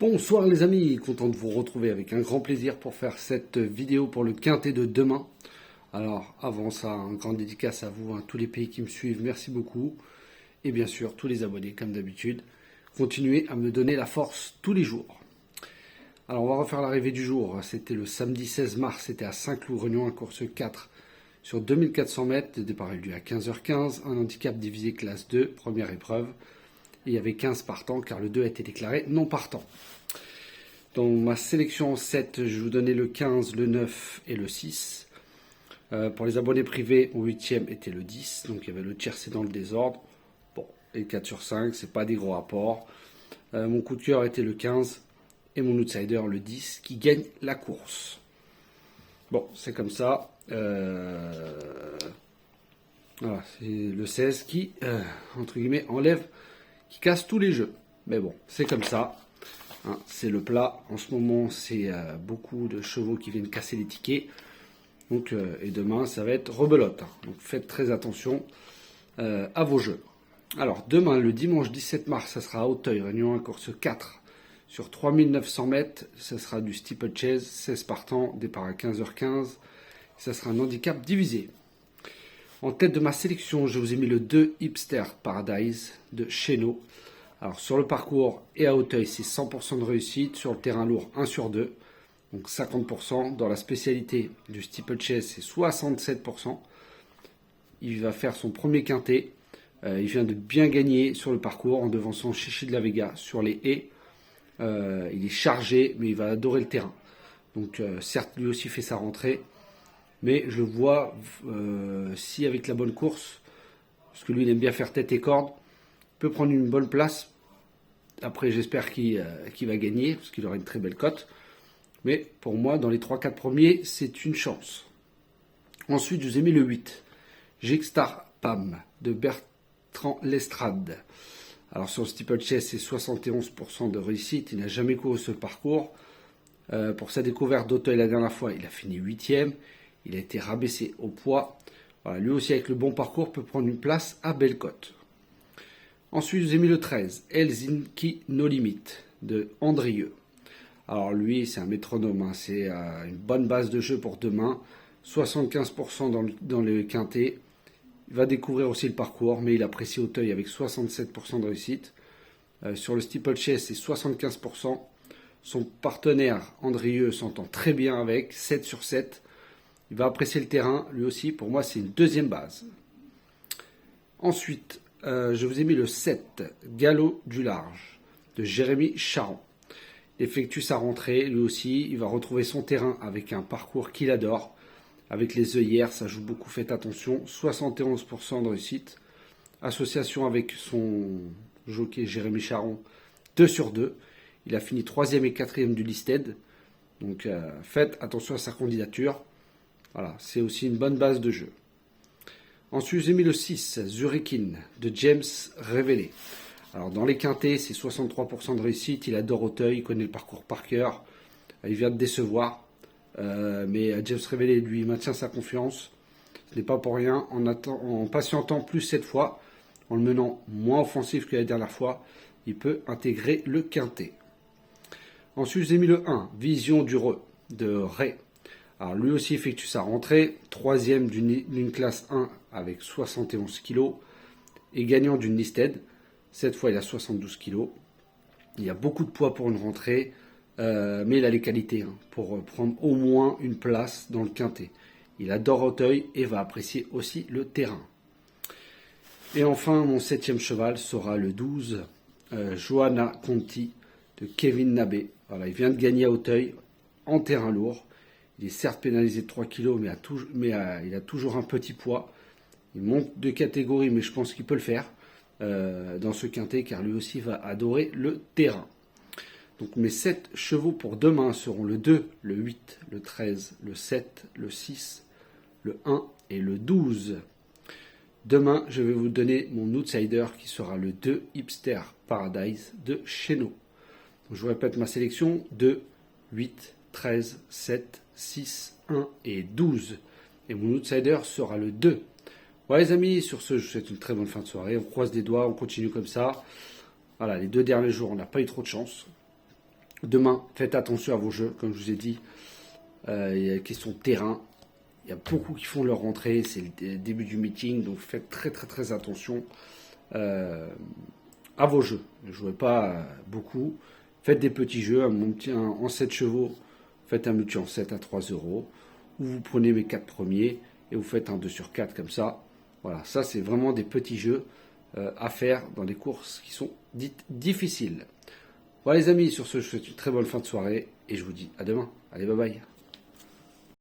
Bonsoir les amis, content de vous retrouver avec un grand plaisir pour faire cette vidéo pour le quintet de demain. Alors avant ça, un grand dédicace à vous, tous les pays qui me suivent, merci beaucoup. Et bien sûr, tous les abonnés comme d'habitude, continuez à me donner la force tous les jours. Alors on va refaire l'arrivée du jour, c'était le samedi 16 mars, c'était à Saint-Cloud-Réunion, course 4 sur 2400 mètres, le départ a eu lieu à 15h15, un handicap divisé classe 2, première épreuve. Et il y avait 15 partants car le 2 a été déclaré non partant. Dans ma sélection en 7, je vous donnais le 15, le 9 et le 6. Pour les abonnés privés, au 8e était le 10, donc il y avait le tiercé dans le désordre. Bon, et 4 sur 5, c'est pas des gros apports. Mon coup de cœur était le 15 et mon outsider le 10 qui gagne la course. Bon, c'est comme ça. Voilà, c'est le 16 qui, entre guillemets, qui casse tous les jeux. Mais bon, c'est comme ça. C'est le plat. En ce moment, c'est beaucoup de chevaux qui viennent casser les tickets. Donc, et demain, ça va être rebelote. Donc, faites très attention à vos jeux. Alors, demain, le dimanche 17 mars, ça sera à Auteuil, Réunion 1, course 4. Sur 3900 mètres, ça sera du steeplechase, 16 partants, départ à 15h15. Ça sera un handicap divisé. En tête de ma sélection, je vous ai mis le 2 Hipster Paradise de Chéneau. Alors sur le parcours et à Auteuil, c'est 100% de réussite. Sur le terrain lourd, 1 sur 2. Donc 50%. Dans la spécialité du steeplechase, c'est 67%. Il va faire son premier quintet. Il vient de bien gagner sur le parcours en devançant Chichi de la Vega sur les haies. Il est chargé, mais il va adorer le terrain. Donc certes, lui aussi fait sa rentrée. Mais je vois, si avec la bonne course, parce que lui il aime bien faire tête et corde, il peut prendre une bonne place. Après j'espère qu'il va gagner, parce qu'il aura une très belle cote. Mais pour moi, dans les 3-4 premiers, c'est une chance. Ensuite, je vous ai mis le 8. Gextar Pam de Bertrand Lestrade. Alors sur le steeplechase, c'est 71% de réussite. Il n'a jamais couru ce parcours. Pour sa découverte d'Auteuil la dernière fois, il a fini 8e. Il a été rabaissé au poids. Voilà, lui aussi, avec le bon parcours, peut prendre une place à belle cote. Ensuite, je vous ai mis le 13, Helsinki No Limit, de Andrieux. Alors lui, c'est un métronome, c'est une bonne base de jeu pour demain. 75% dans le quintet. Il va découvrir aussi le parcours, mais il apprécie Auteuil avec 67% de réussite. Sur le steeplechase, c'est 75%. Son partenaire, Andrieux, s'entend très bien avec, 7 sur 7. Il va apprécier le terrain, lui aussi. Pour moi, c'est une deuxième base. Ensuite, je vous ai mis le 7, Galop du Large, de Jérémy Charon. Il effectue sa rentrée, lui aussi. Il va retrouver son terrain avec un parcours qu'il adore. Avec les œillères, ça joue beaucoup, faites attention. 71% de réussite. Association avec son jockey Jérémy Charon, 2 sur 2. Il a fini 3e et 4e du listed. Donc faites attention à sa candidature. Voilà, c'est aussi une bonne base de jeu. Ensuite, j'ai mis le 6, Zurikin, de James Révélé. Alors, dans les quintets, c'est 63% de réussite. Il adore Auteuil, il connaît le parcours par cœur. Il vient de décevoir. Mais James Révélé, lui, maintient sa confiance. Ce n'est pas pour rien. En patientant plus cette fois, en le menant moins offensif que la dernière fois, il peut intégrer le quintet. Ensuite, j'ai mis le 1, Vision du Re, de Ray. Alors lui aussi effectue sa rentrée, 3e d'une classe 1 avec 71 kg et gagnant d'une listed. Cette fois il a 72 kg. Il y a beaucoup de poids pour une rentrée, mais il a les qualités pour prendre au moins une place dans le quintet. Il adore Auteuil et va apprécier aussi le terrain. Et enfin mon 7e cheval sera le 12, Johanna Conti de Kevin Nabé. Voilà, il vient de gagner à Auteuil en terrain lourd. Il est certes pénalisé de 3 kg, mais il a toujours un petit poids. Il monte de catégorie, mais je pense qu'il peut le faire dans ce quintet, car lui aussi va adorer le terrain. Donc mes 7 chevaux pour demain seront le 2, le 8, le 13, le 7, le 6, le 1 et le 12. Demain, je vais vous donner mon outsider qui sera le 2 Hipster Paradise de Chéneau. Donc, je vous répète ma sélection, 2, 8, 13, 7, 6, 1 et 12. Et mon outsider sera le 2. Voilà les amis, sur ce, je vous souhaite une très bonne fin de soirée. On croise des doigts, on continue comme ça. Voilà, les 2 derniers jours, on n'a pas eu trop de chance. Demain, faites attention à vos jeux, comme je vous ai dit. Il y a la question de terrain. Il y a beaucoup qui font leur rentrée, c'est le début du meeting, donc faites très attention à vos jeux. Ne jouez pas beaucoup. Faites des petits jeux, en 7 chevaux, faites un multi en 7 à 3 euros. Ou vous prenez mes 4 premiers et vous faites un 2 sur 4 comme ça. Voilà, ça c'est vraiment des petits jeux à faire dans des courses qui sont dites difficiles. Voilà les amis, sur ce, je vous souhaite une très bonne fin de soirée et je vous dis à demain. Allez, bye bye.